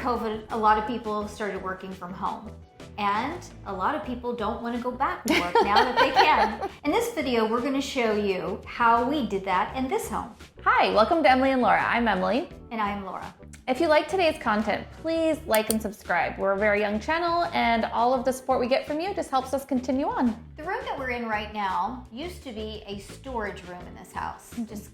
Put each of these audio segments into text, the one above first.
COVID, a lot of people started working from home. And a lot of people don't want to go back to work now that they can. In this video, we're going to show you how we did that in this home. Hi, welcome to Emily and Laura. I'm Emily. And I am Laura. If you like today's content, please like and subscribe. We're a very young channel and all of the support we get from you just helps us continue on. The room that we're in right now used to be a storage room in this house. Just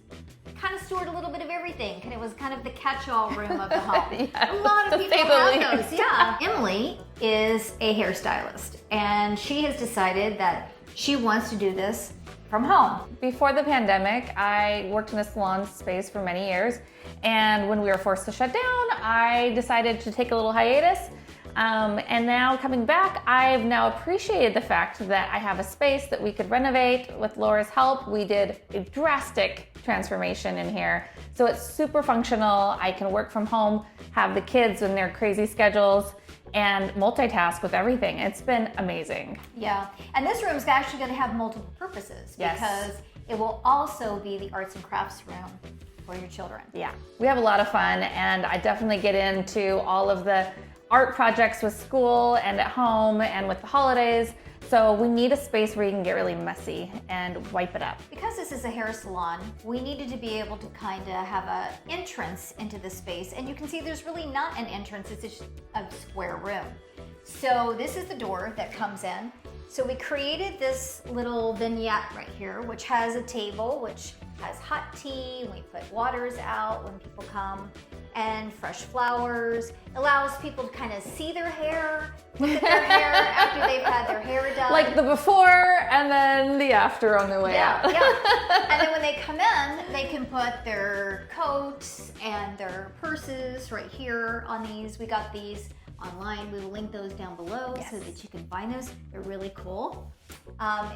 kind of stored a little bit of everything, and it was kind of the catch-all room of the home. Yeah, a lot of people have those. Yeah. Emily is a hairstylist, and she has decided that she wants to do this from home. Before the pandemic, I worked in a salon space for many years, and when we were forced to shut down, I decided to take a little hiatus. And now coming back, I've now appreciated the fact that I have a space that we could renovate. With Laura's help, we did a drastic transformation in here. So it's super functional. I can work from home, have the kids in their crazy schedules, and multitask with everything. It's been amazing. Yeah, and this room is actually going to have multiple purposes because it will also be the arts and crafts room for your children. Yeah, we have a lot of fun, and I definitely get into all of the art projects with school and at home and with the holidays. So we need a space where you can get really messy and wipe it up. Because this is a hair salon, we needed to be able to kind of have an entrance into the space. And you can see there's really not an entrance, it's just a square room. So this is the door that comes in. So we created this little vignette right here, which has a table, which has hot tea. We put waters out when people come, and fresh flowers. Allows people to kind of see their hair, look at their hair after they've had their hair done. Like the before and then the after on the way out. Yeah. And then when they come in, they can put their coats and their purses right here on these. We got these online. We will link those down below so that you can find those. They're really cool.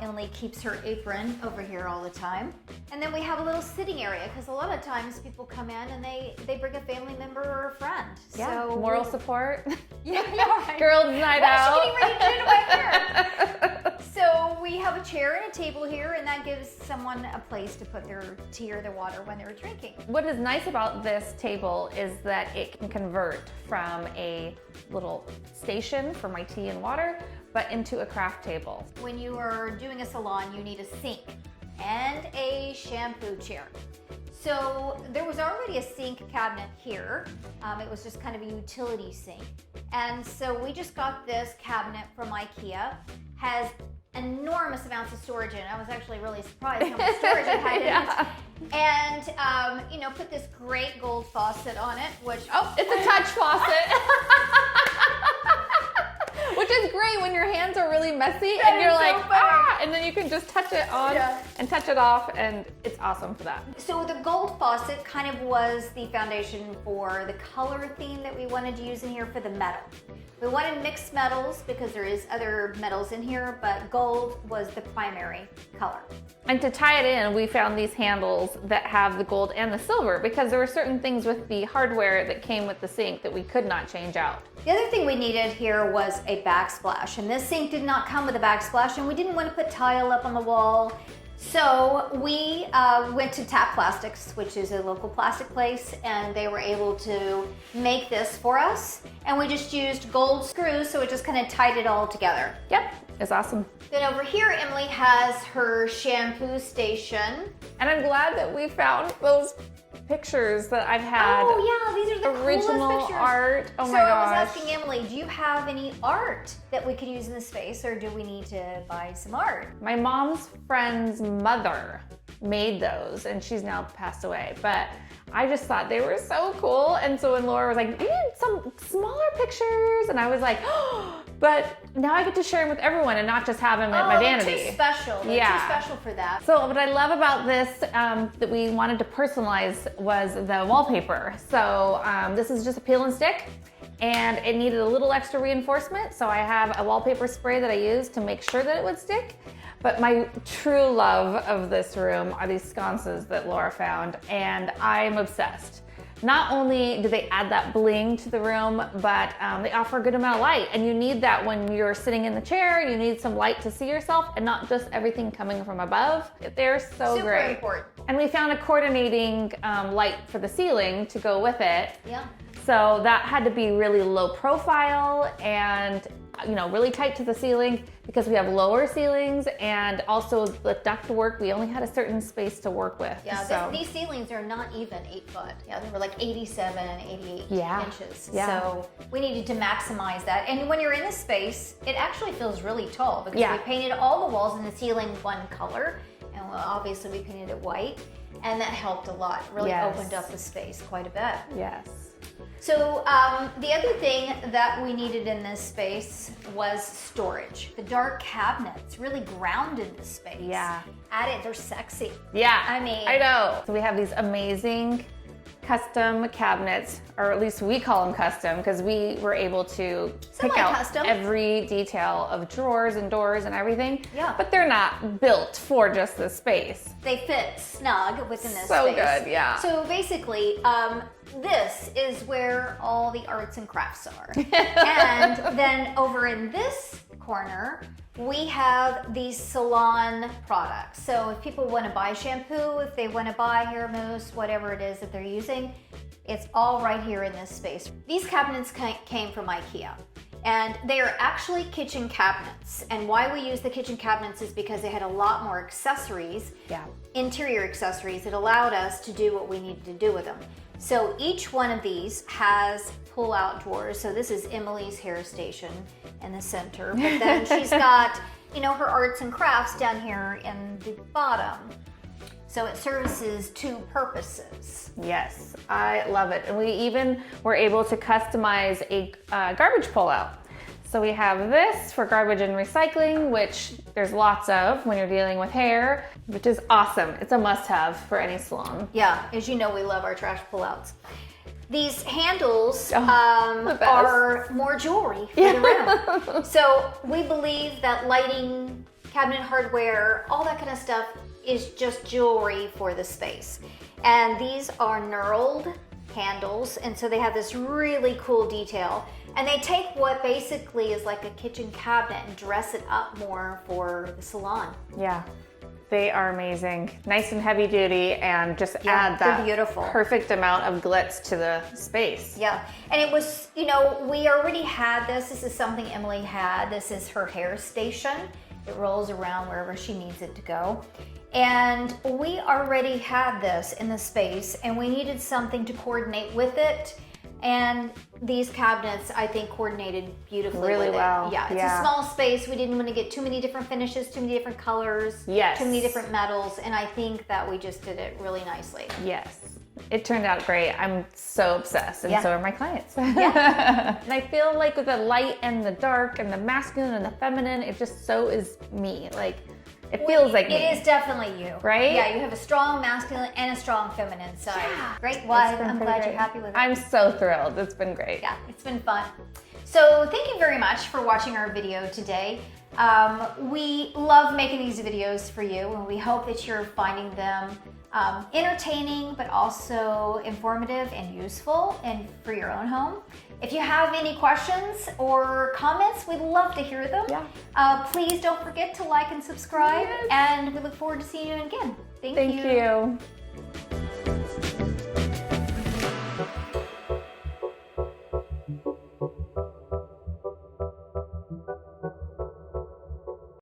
Emily keeps her apron over here all the time. And then we have a little sitting area because a lot of times people come in and they bring a family member or a friend. Yeah, so moral support. Yeah, right. Girls' night out. What is she getting ready to do to my hair? So we have a chair and a table here, and that gives someone a place to put their tea or their water when they're drinking. What is nice about this table is that it can convert from a little station for my tea and water, but into a craft table. When you are doing a salon, you need a sink and a shampoo chair. So there was already a sink cabinet here. It was just kind of a utility sink. And so we just got this cabinet from IKEA. Has enormous amounts of storage in it. I was actually really surprised how much storage it had in it. And, you know, put this great gold faucet on it, which... Oh, it's a touch faucet. Which is great when your hands are really messy and you're like, ah, and then you can just touch it on and touch it off, and it's awesome for that. So the gold faucet kind of was the foundation for the color theme that we wanted to use in here for the metal. We wanted mixed metals because there is other metals in here, but gold was the primary color. And to tie it in, we found these handles that have the gold and the silver because there were certain things with the hardware that came with the sink that we could not change out. The other thing we needed here was a backsplash, and this sink did not come with a backsplash, and we didn't want to put tile up on the wall. So we went to Tap Plastics, which is a local plastic place, and they were able to make this for us. And we just used gold screws, so it just kind of tied it all together. Yep, it's awesome. Then over here, Emily has her shampoo station. And I'm glad that we found those pictures that I've had. Oh yeah, these are the original coolest pictures. art. Oh my gosh. So gosh. I was asking Emily, do you have any art that we could use in the space, or do we need to buy some art? My mom's friend's mother made those, and she's now passed away, but I just thought they were so cool. And so when Laura was like, we need some smaller pictures, and I was like, oh, but now I get to share them with everyone and not just have them at my vanity. Too special. They're too special for that. So what I love about this that we wanted to personalize was the wallpaper. So this is just a peel and stick, and it needed a little extra reinforcement. So I have a wallpaper spray that I use to make sure that it would stick. But my true love of this room are these sconces that Laura found, and I'm obsessed. not only do they add that bling to the room, but they offer a good amount of light. And you need that when you're sitting in the chair. You need some light to see yourself and not just everything coming from above. They're so Super great. important. And we found a coordinating light for the ceiling to go with it. Yeah. So that had to be really low profile and really tight to the ceiling because we have lower ceilings, and also the duct work, we only had a certain space to work with. Yeah, so. These ceilings are not even 8 foot. Yeah, they were like 87, 88 inches. Yeah. So we needed to maximize that. And when you're in this space, it actually feels really tall because we painted all the walls and the ceiling one color. And obviously we painted it white. And that helped a lot. Really opened up the space quite a bit. Yes. So the other thing that we needed in this space was storage. The dark cabinets really grounded the space. Yeah. Added, they're sexy. Yeah. I mean, I know. So we have these amazing custom cabinets, or at least we call them custom, because we were able to pick out every detail of drawers and doors and everything. Yeah. But they're not built for just this space. They fit snug within this space. So good, yeah. So basically, this is where all the arts and crafts are. And then over in this corner, we have these salon products. So if people want to buy shampoo, if they want to buy hair mousse, whatever it is that they're using, it's all right here in this space. These cabinets came from IKEA. And they are actually kitchen cabinets. And why we use the kitchen cabinets is because they had a lot more accessories, interior accessories, that allowed us to do what we needed to do with them. So each one of these has pull-out drawers. So this is Emily's hair station in the center. But then she's got, her arts and crafts down here in the bottom. So it services two purposes. Yes, I love it. And we even were able to customize a garbage pullout. So we have this for garbage and recycling, which there's lots of when you're dealing with hair, which is awesome. It's a must-have for any salon. Yeah, as you know, we love our trash pullouts. These handles are more jewelry for the room. So we believe that lighting, cabinet hardware, all that kind of stuff is just jewelry for the space. And these are knurled handles, and so they have this really cool detail. And they take what basically is like a kitchen cabinet and dress it up more for the salon. Yeah, they are amazing. Nice and heavy duty, and just add that perfect amount of glitz to the space. Yeah, and it was, we already had this. This is something Emily had. This is her hair station. It rolls around wherever she needs it to go. And we already had this in the space, and we needed something to coordinate with it. And these cabinets, I think, coordinated beautifully with it. Yeah, it's a small space. We didn't want to get too many different finishes, too many different colors, too many different metals. And I think that we just did it really nicely. Yes. It turned out great. I'm so obsessed, and so are my clients. And I feel like with the light and the dark and the masculine and the feminine, it just so is me. Like, it feels like me. It is definitely you. Right? Yeah, you have a strong masculine and a strong feminine side. Yeah. Great. Well, I'm glad you're happy with it. I'm so thrilled. It's been great. Yeah, it's been fun. So thank you very much for watching our video today. We love making these videos for you, and we hope that you're finding them entertaining, but also informative and useful and for your own home. If you have any questions or comments, we'd love to hear them. Please don't forget to like and subscribe, and we look forward to seeing you again. Thank you.